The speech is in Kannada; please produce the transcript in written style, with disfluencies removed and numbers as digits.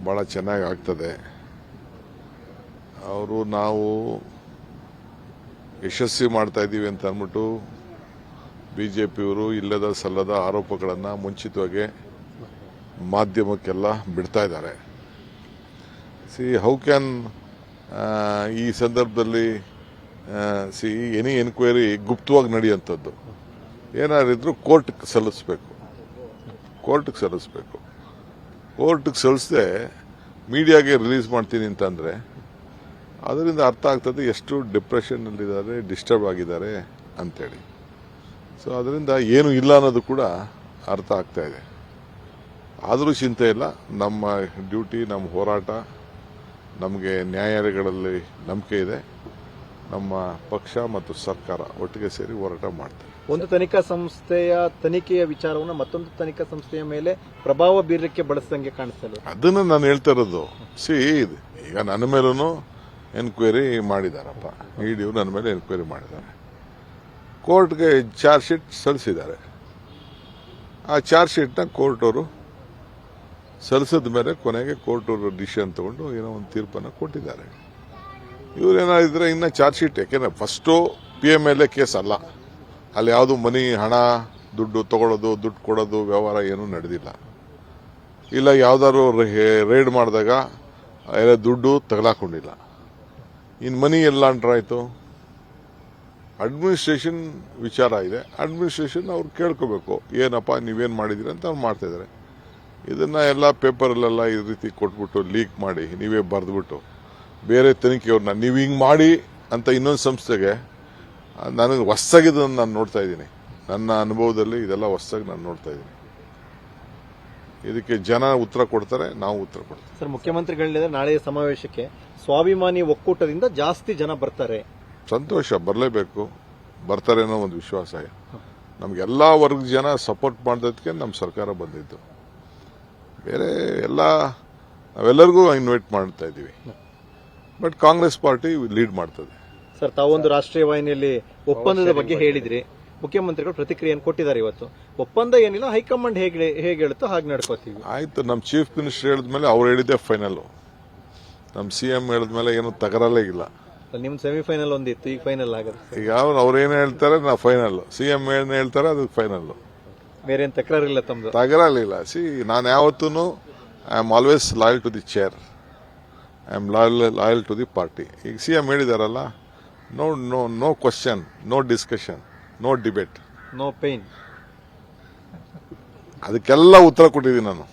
ಭಾಳ ಚೆನ್ನಾಗಿ ಆಗ್ತದೆ. ಅವರು ನಾವು ಯಶಸ್ವಿ ಮಾಡ್ತಾ ಇದ್ದೀವಿ ಅಂತ ಅಂದ್ಬಿಟ್ಟು ಬಿಜೆಪಿಯವರು ಇಲ್ಲದ ಸಲ್ಲದ ಆರೋಪಗಳನ್ನು ಮುಂಚಿತವಾಗಿ ಮಾಧ್ಯಮಕ್ಕೆಲ್ಲ ಬಿಡ್ತಾ ಇದ್ದಾರೆ. ಹೌ ಕ್ಯಾನ್ ಈ ಸಂದರ್ಭದಲ್ಲಿ ಎನಿ ಎನ್ಕ್ವೈರಿ ಗುಪ್ತವಾಗಿ ನಡೆಯುವಂಥದ್ದು ಏನಾದ್ರು ಕೋರ್ಟ್ಗೆ ಸಲ್ಲಿಸಬೇಕು. ಕೋರ್ಟ್ಗೆ ಸಲ್ಲಿಸದೆ ಮೀಡಿಯಾಗೆ ರಿಲೀಸ್ ಮಾಡ್ತೀನಿ ಅಂತಂದರೆ ಅದರಿಂದ ಅರ್ಥ ಆಗ್ತದೆ ಎಷ್ಟು ಡಿಪ್ರೆಷನ್ನಲ್ಲಿದ್ದಾರೆ, ಡಿಸ್ಟರ್ಬ್ ಆಗಿದ್ದಾರೆ ಅಂತೇಳಿ. ಸೊ ಅದರಿಂದ ಏನು ಇಲ್ಲ ಅನ್ನೋದು ಕೂಡ ಅರ್ಥ ಆಗ್ತಾ ಇದೆ. ಆದರೂ ಚಿಂತೆ ಇಲ್ಲ, ನಮ್ಮ ಡ್ಯೂಟಿ, ನಮ್ಮ ಹೋರಾಟ, ನಮಗೆ ನ್ಯಾಯಾಲಯಗಳಲ್ಲಿ ನಂಬಿಕೆ ಇದೆ. ನಮ್ಮ ಪಕ್ಷ ಮತ್ತು ಸರ್ಕಾರ ಒಟ್ಟಿಗೆ ಸೇರಿ ಹೋರಾಟ ಮಾಡ್ತಾರೆ. ಒಂದು ತನಿಖಾ ಸಂಸ್ಥೆಯ ತನಿಖೆಯ ವಿಚಾರವನ್ನು ಮತ್ತೊಂದು ತನಿಖಾ ಸಂಸ್ಥೆಯ ಮೇಲೆ ಪ್ರಭಾವ ಬೀರಲಿಕ್ಕೆ ಬಳಸಿದಂಗೆ ಕಾಣಿಸ್ತದೆ. ಅದನ್ನು ನಾನು ಹೇಳ್ತಾ ಇರೋದು. ಈಗ ನನ್ನ ಮೇಲೂ ಎನ್ಕ್ವೈರಿ ಮಾಡಿದಾರಪ್ಪ, ಇಡಿಯು ನನ್ನ ಮೇಲೆ ಎನ್ಕ್ವೈರಿ ಮಾಡಿದ್ದಾರೆ. ಕೋರ್ಟ್ಗೆ ಚಾರ್ಜ್ ಶೀಟ್ ಸಲ್ಲಿಸಿದ್ದಾರೆ. ಆ ಚಾರ್ಜ್ ಶೀಟ್ನ ಕೋರ್ಟ್ ಅವರು ಸಲ್ಲಿಸಿದ ಮೇಲೆ ಕೊನೆಗೆ ಕೋರ್ಟ್ ಅವರು ಡಿಸಿಷನ್ ತಗೊಂಡು ಏನೋ ಒಂದು ತೀರ್ಪನ್ನು ಕೊಟ್ಟಿದ್ದಾರೆ. ಇವರೇನಾದ್ರೆ ಇನ್ನು ಚಾರ್ಜ್ ಶೀಟ್, ಯಾಕೆಂದ್ರೆ ಫಸ್ಟು PMLA ಕೇಸ್ ಅಲ್ಲ, ಅಲ್ಲಿ ಯಾವುದು ಮನಿ, ಹಣ, ದುಡ್ಡು ತಗೊಳ್ಳೋದು, ದುಡ್ಡು ಕೊಡೋದು ವ್ಯವಹಾರ ಏನೂ ನಡೆದಿಲ್ಲ. ಇಲ್ಲ ಯಾವ್ದಾದ್ರು ರೈಡ್ ಮಾಡಿದಾಗ ದುಡ್ಡು ತಗಲಾಕೊಂಡಿಲ್ಲ. ಇನ್ನು ಮನಿ ಎಲ್ಲ ಅಂಟ್ರಾಯ್ತು. ಅಡ್ಮಿನಿಸ್ಟ್ರೇಷನ್ ವಿಚಾರ ಇದೆ. ಅಡ್ಮಿನಿಸ್ಟ್ರೇಷನ್ ಅವ್ರು ಕೇಳ್ಕೋಬೇಕು, ಏನಪ್ಪ ನೀವೇನು ಮಾಡಿದಿರಿ ಅಂತ ಅವ್ರು ಮಾಡ್ತಾ ಇದ್ದಾರೆ. ಇದನ್ನ ಎಲ್ಲ ಪೇಪರಲ್ಲೆಲ್ಲ ಈ ರೀತಿ ಕೊಟ್ಬಿಟ್ಟು ಲೀಕ್ ಮಾಡಿ ನೀವೇ ಬರೆದ್ಬಿಟ್ಟು ಬೇರೆ ತನಿಖೆಯವ್ರನ್ನ ನೀವು ಹಿಂಗೆ ಮಾಡಿ ಅಂತ ಇನ್ನೊಂದು ಸಂಸ್ಥೆಗೆ, ನನಗೆ ಹೊಸ್ದಾಗಿದ್ದನ್ನು ನಾನು ನೋಡ್ತಾ ಇದ್ದೀನಿ. ನನ್ನ ಅನುಭವದಲ್ಲಿ ಇದೆಲ್ಲ ಹೊಸ್ದಾಗಿ ನಾನು ನೋಡ್ತಾ ಇದ್ದೀನಿ. ಇದಕ್ಕೆ ಜನ ಉತ್ತರ ಕೊಡ್ತಾರೆ, ನಾವು ಉತ್ತರ ಕೊಡ್ತೀವಿ. ಸರ್, ಮುಖ್ಯಮಂತ್ರಿಗಳಿಂದ ನಾಳೆಯ ಸಮಾವೇಶಕ್ಕೆ ಸ್ವಾಭಿಮಾನಿ ಒಕ್ಕೂಟದಿಂದ ಜಾಸ್ತಿ ಜನ ಬರ್ತಾರೆ. ಸಂತೋಷ, ಬರಲೇಬೇಕು, ಬರ್ತಾರೆ ಅನ್ನೋ ಒಂದು ವಿಶ್ವಾಸ. ನಮ್ಗೆಲ್ಲ ವರ್ಗದ ಜನ ಸಪೋರ್ಟ್ ಮಾಡೋದಕ್ಕೆ ನಮ್ಮ ಸರ್ಕಾರ ಬಂದಿದ್ದು. ಬೇರೆ ನಾವೆಲ್ಲರಿಗೂ ಇನ್ವೈಟ್ ಮಾಡ್ತಾ ಇದ್ದೀವಿ. ಬಟ್ ಕಾಂಗ್ರೆಸ್ ಪಾರ್ಟಿ ಲೀಡ್ ಮಾಡ್ತದೆ. ಸರ್, ತಾವೊಂದು ರಾಷ್ಟ್ರೀಯ ವಾಹಿನಿಯಲ್ಲಿ ಒಪ್ಪಂದದ ಬಗ್ಗೆ ಹೇಳಿದ್ರಿ. ಮುಖ್ಯಮಂತ್ರಿಗಳು ಪ್ರತಿಕ್ರಿಯೆಯನ್ನು ಕೊಟ್ಟಿದ್ದಾರೆ. ಇವತ್ತು ಒಪ್ಪಂದ ಏನಿಲ್ಲ, ಹೈಕಮಾಂಡ್ ಹೇಗೆ ಹೇಳುತ್ತೋ ಹಾಗೆ ನಡ್ಕೋತೀವಿ. ಆಯ್ತು, ನಮ್ಮ ಚೀಫ್ ಮಿನಿಸ್ಟರ್ ಹೇಳಿದ್ಮೇಲೆ ಅವ್ರು ಹೇಳಿದ್ದೆ ಫೈನಲ್. ನಮ್ಮ CM ಹೇಳಿದ್ಮೇಲೆ ಏನು ತಗರಲ್ಲೇ ಇಲ್ಲ. ನಿಮ್ ಸೆಮಿಫೈನಲ್ ಒಂದಿತ್ತು, ಈಗ ಫೈನಲ್ ಆಗುತ್ತೆ. ಈಗ ಅವ್ರೇನು ಹೇಳ್ತಾರೆ ನಾ ಫೈನಲ್, CM ಏನು ಹೇಳ್ತಾರೆ ಅದು ಫೈನಲ್. ಬೇರೆ ಏನು ತಕರಾರಿಲ್ಲ ತಮ್ಮದು? ತಗರಲಿಲ್ಲ. ನಾನು ಯಾವತ್ತೂ I am always loyal to the chair, I am loyal to the party. ಈಗ CM ಹೇಳಿದಾರಲ್ಲ, no question, no discussion, no debate, no pain, ಅದಕ್ಕೆಲ್ಲ ಉತ್ತರ ಕೊಟ್ಟಿದ್ದೀನಿ ನಾನು.